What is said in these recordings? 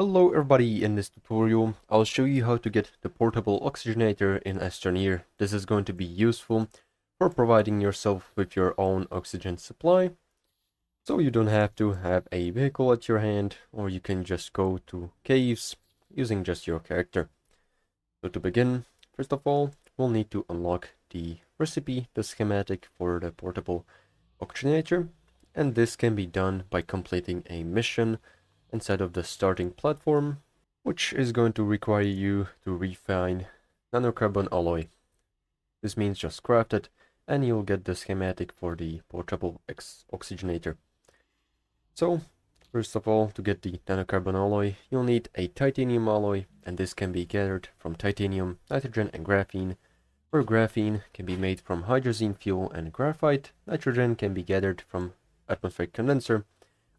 Hello everybody, in this tutorial I'll show you how to get the portable oxygenator in Astroneer. This is going to be useful for providing yourself with your own oxygen supply, so you don't have to have a vehicle at your hand, or you can just go to caves using just your character. So to begin, first of all, we'll need to unlock the recipe, the schematic for the portable oxygenator, and this can be done by completing a mission inside of the starting platform, which is going to require you to refine nanocarbon alloy. This means just craft it and you'll get the schematic for the portable oxygenator. So, first of all, to get the nanocarbon alloy, you'll need a titanium alloy, and this can be gathered from titanium, nitrogen, and graphene, where graphene can be made from hydrazine fuel and graphite. Nitrogen can be gathered from atmospheric condenser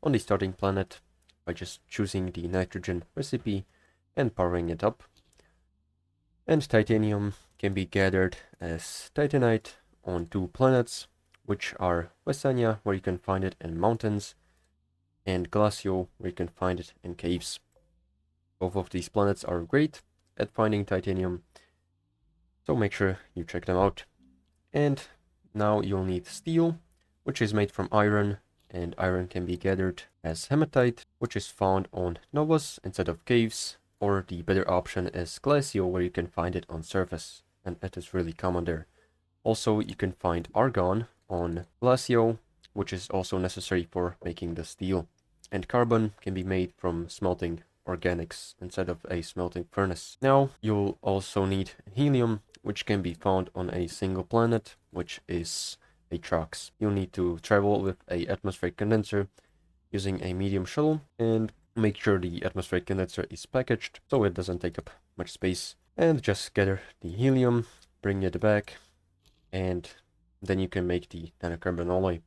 on the starting planet by just choosing the nitrogen recipe and powering it up. And titanium can be gathered as titanite on 2 planets, which are Westania, where you can find it in mountains, and Glacio, where you can find it in caves. Both of these planets are great at finding titanium, so make sure you check them out. And now you'll need steel, which is made from iron, and iron can be gathered as hematite, which is found on novas instead of caves, or the better option is Glacio, where you can find it on surface, and it is really common there. Also, you can find argon on Glacio, which is also necessary for making the steel, and carbon can be made from smelting organics instead of a smelting furnace. Now, you'll also need helium, which can be found on a single planet, which is a Trox. You'll need to travel with a atmospheric condenser using a medium shuttle, and make sure the atmospheric condenser is packaged so it doesn't take up much space. And just gather the helium, bring it back, and then you can make the nanocarbon alloy.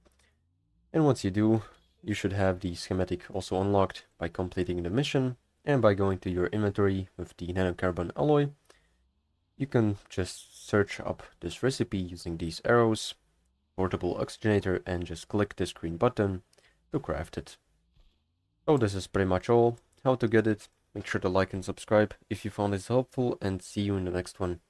And once you do, you should have the schematic also unlocked by completing the mission, and by going to your inventory with the nanocarbon alloy. You can just search up this recipe using these arrows, portable oxygenator, and just click this green button to craft it. So this is pretty much all. How to get it. Make sure to like and subscribe if you found this helpful, and see you in the next one.